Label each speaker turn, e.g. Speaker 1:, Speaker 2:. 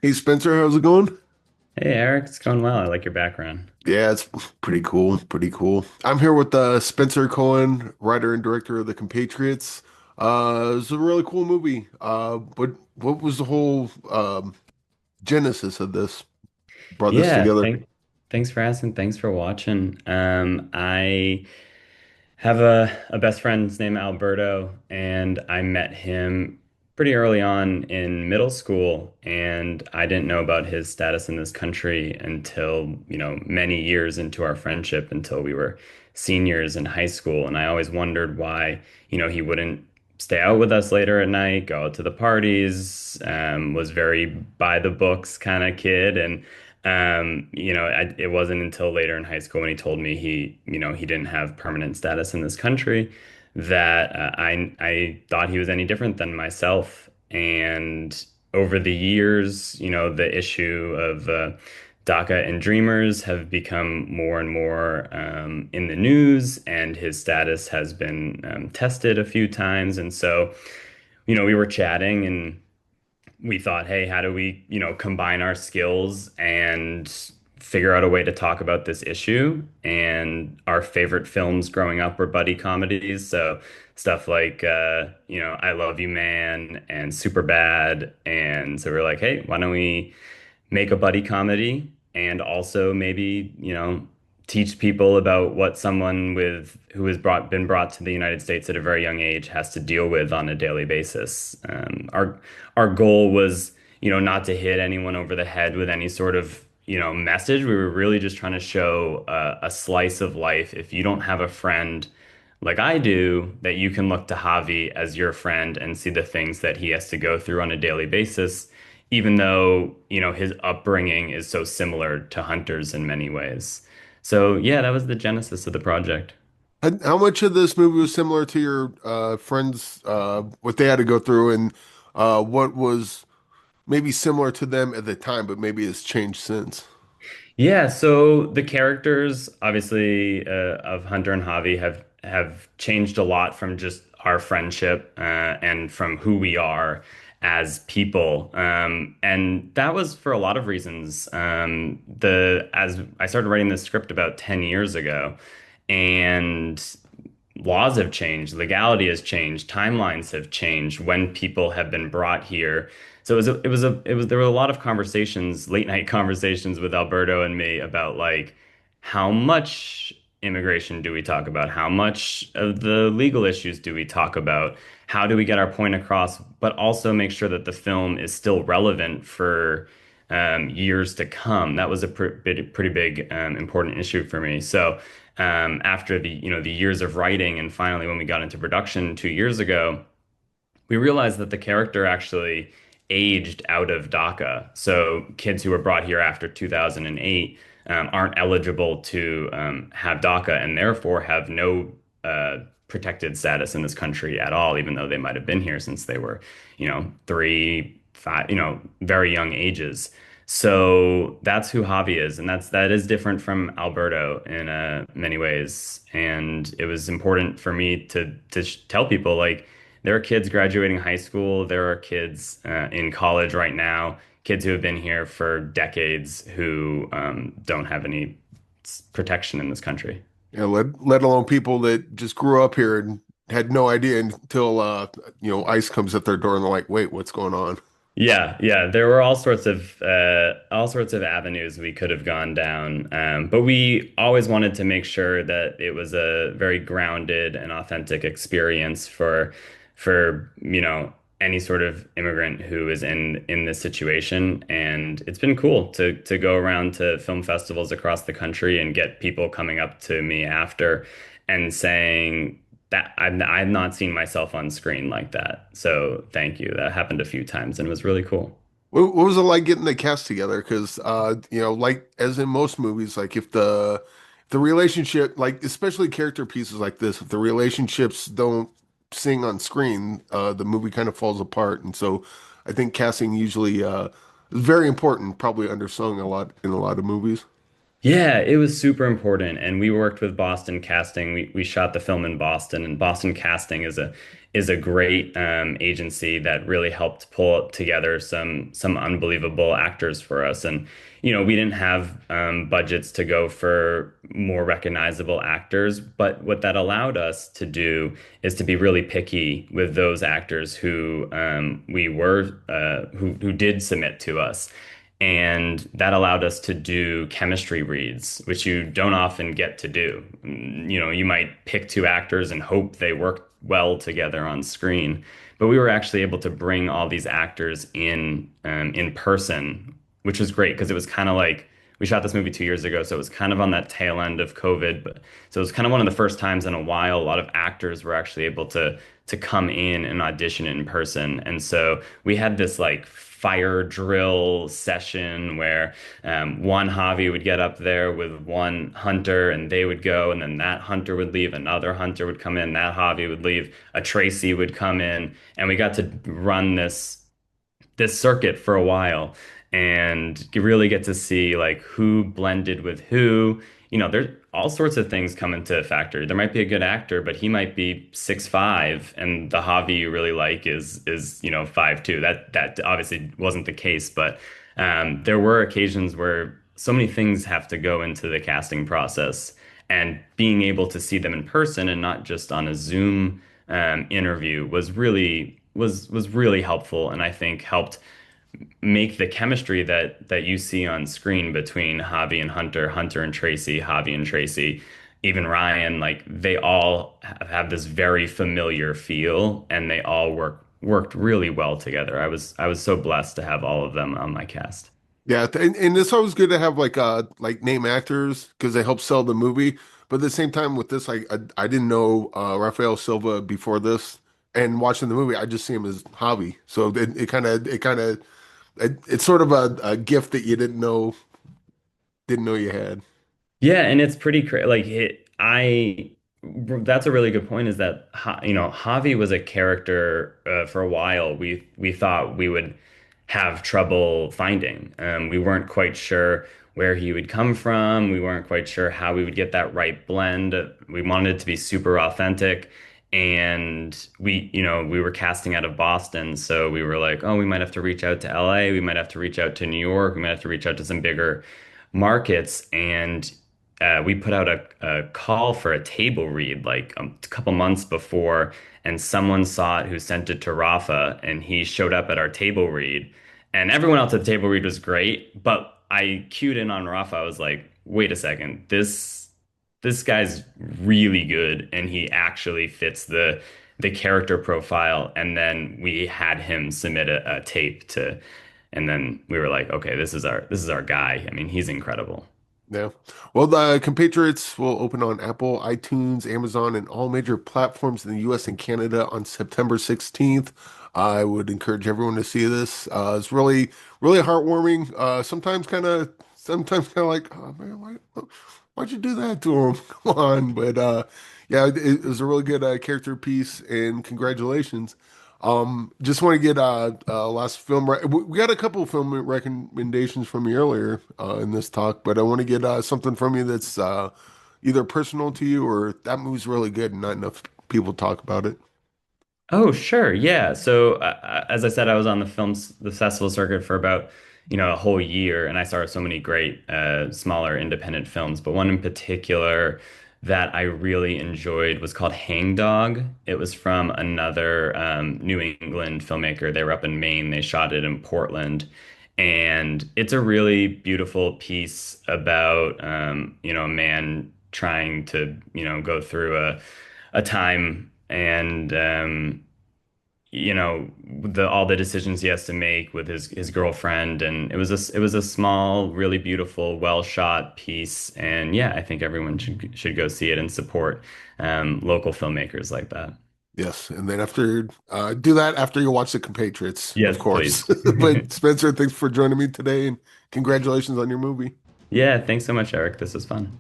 Speaker 1: Hey Spencer, how's it going?
Speaker 2: Hey Eric, it's going well. I like your background.
Speaker 1: Yeah, it's pretty cool, pretty cool. I'm here with Spencer Cohen, writer and director of The Compatriots. It's a really cool movie. But what was the whole genesis of this? Brought this
Speaker 2: Yeah,
Speaker 1: together?
Speaker 2: thanks for asking. Thanks for watching. I have a best friend named Alberto, and I met him pretty early on in middle school, and I didn't know about his status in this country until, many years into our friendship, until we were seniors in high school. And I always wondered why, he wouldn't stay out with us later at night, go out to the parties, was very by the books kind of kid. And it wasn't until later in high school when he told me he didn't have permanent status in this country that I thought he was any different than myself. And over the years, the issue of DACA and Dreamers have become more and more in the news, and his status has been tested a few times. And so, we were chatting and we thought, hey, how do we, combine our skills and figure out a way to talk about this issue? And our favorite films growing up were buddy comedies. So stuff like, I Love You, Man and Super Bad. And so we're like, hey, why don't we make a buddy comedy and also maybe, teach people about what someone with who has been brought to the United States at a very young age has to deal with on a daily basis. Our goal was, not to hit anyone over the head with any sort of, message. We were really just trying to show a slice of life. If you don't have a friend like I do, that you can look to Javi as your friend and see the things that he has to go through on a daily basis, even though, his upbringing is so similar to Hunter's in many ways. So yeah, that was the genesis of the project.
Speaker 1: How much of this movie was similar to your friends, what they had to go through, and what was maybe similar to them at the time, but maybe has changed since?
Speaker 2: Yeah, so the characters obviously of Hunter and Javi have changed a lot from just our friendship and from who we are as people, and that was for a lot of reasons. The as I started writing this script about 10 years ago, and laws have changed, legality has changed, timelines have changed when people have been brought here. So there were a lot of conversations, late night conversations with Alberto and me about like how much immigration do we talk about? How much of the legal issues do we talk about? How do we get our point across, but also make sure that the film is still relevant for years to come? That was a pretty big important issue for me. So after the years of writing and finally when we got into production 2 years ago, we realized that the character actually aged out of DACA. So kids who were brought here after 2008 aren't eligible to have DACA and therefore have no protected status in this country at all, even though they might have been here since they were, 3, 5, very young ages. So that's who Javi is, and that is different from Alberto in many ways. And it was important for me to tell people like there are kids graduating high school. There are kids in college right now, kids who have been here for decades who don't have any protection in this country.
Speaker 1: Yeah, let alone people that just grew up here and had no idea until ICE comes at their door and they're like, wait, what's going on?
Speaker 2: Yeah, yeah, there were all sorts of avenues we could have gone down, but we always wanted to make sure that it was a very grounded and authentic experience for any sort of immigrant who is in this situation. And it's been cool to go around to film festivals across the country and get people coming up to me after and saying that I've not seen myself on screen like that. So thank you. That happened a few times and it was really cool.
Speaker 1: What was it like getting the cast together? Because like as in most movies, like if the relationship, like especially character pieces like this, if the relationships don't sing on screen, the movie kind of falls apart. And so I think casting usually is very important, probably undersung a lot in a lot of movies.
Speaker 2: Yeah, it was super important, and we worked with Boston Casting. We shot the film in Boston, and Boston Casting is a great agency that really helped pull together some unbelievable actors for us. And we didn't have budgets to go for more recognizable actors, but what that allowed us to do is to be really picky with those actors who did submit to us. And that allowed us to do chemistry reads, which you don't often get to do. You might pick two actors and hope they work well together on screen, but we were actually able to bring all these actors in person, which was great because it was kind of like we shot this movie 2 years ago, so it was kind of on that tail end of COVID. But so it was kind of one of the first times in a while a lot of actors were actually able to come in and audition in person. And so we had this like fire drill session where one Javi would get up there with one hunter and they would go, and then that hunter would leave, another hunter would come in, that Javi would leave, a Tracy would come in, and we got to run this circuit for a while and you really get to see like who blended with who. There's all sorts of things come into factor. There might be a good actor, but he might be 6'5", and the Javi you really like is 5'2". That obviously wasn't the case, but there were occasions where so many things have to go into the casting process, and being able to see them in person and not just on a Zoom interview was really helpful, and I think helped make the chemistry that you see on screen between Javi and Hunter, Hunter and Tracy, Javi and Tracy, even Ryan, like they all have this very familiar feel, and they all worked really well together. I was so blessed to have all of them on my cast.
Speaker 1: Yeah, and it's always good to have like name actors because they help sell the movie. But at the same time, with this, like I didn't know Rafael Silva before this, and watching the movie, I just see him as Javi. So it's sort of a gift that you didn't know you had.
Speaker 2: Yeah, and it's pretty crazy. Like that's a really good point. Is that Javi was a character for a while. We thought we would have trouble finding. We weren't quite sure where he would come from. We weren't quite sure how we would get that right blend. We wanted it to be super authentic. And we were casting out of Boston, so we were like, oh, we might have to reach out to LA, we might have to reach out to New York, we might have to reach out to some bigger markets. And we put out a call for a table read like a couple months before, and someone saw it who sent it to Rafa, and he showed up at our table read. And everyone else at the table read was great, but I cued in on Rafa. I was like, wait a second, this guy's really good, and he actually fits the character profile. And then we had him submit a tape to, and then we were like, okay, this is our guy. I mean, he's incredible.
Speaker 1: Yeah. Well, the Compatriots will open on Apple, iTunes, Amazon, and all major platforms in the US and Canada on September 16th. I would encourage everyone to see this. It's really, really heartwarming. Sometimes kind of like, oh man, why'd you do that to him? Come on. But yeah, it was a really good character piece, and congratulations. Just want to get last film. We got a couple of film recommendations from you earlier in this talk, but I want to get something from you that's either personal to you or that movie's really good and not enough people talk about it.
Speaker 2: Oh, sure. Yeah. So, as I said, I was on the festival circuit for about, a whole year, and I saw so many great, smaller independent films. But one in particular that I really enjoyed was called Hang Dog. It was from another, New England filmmaker. They were up in Maine. They shot it in Portland. And it's a really beautiful piece about, a man trying to, go through a time, and the all the decisions he has to make with his girlfriend. And it was a small, really beautiful, well shot piece. And yeah, I think everyone should go see it and support local filmmakers like that.
Speaker 1: Yes, and then after do that after you watch The Compatriots, of
Speaker 2: Yes,
Speaker 1: course.
Speaker 2: please.
Speaker 1: But Spencer, thanks for joining me today, and congratulations on your movie.
Speaker 2: Yeah, thanks so much, Eric. This was fun.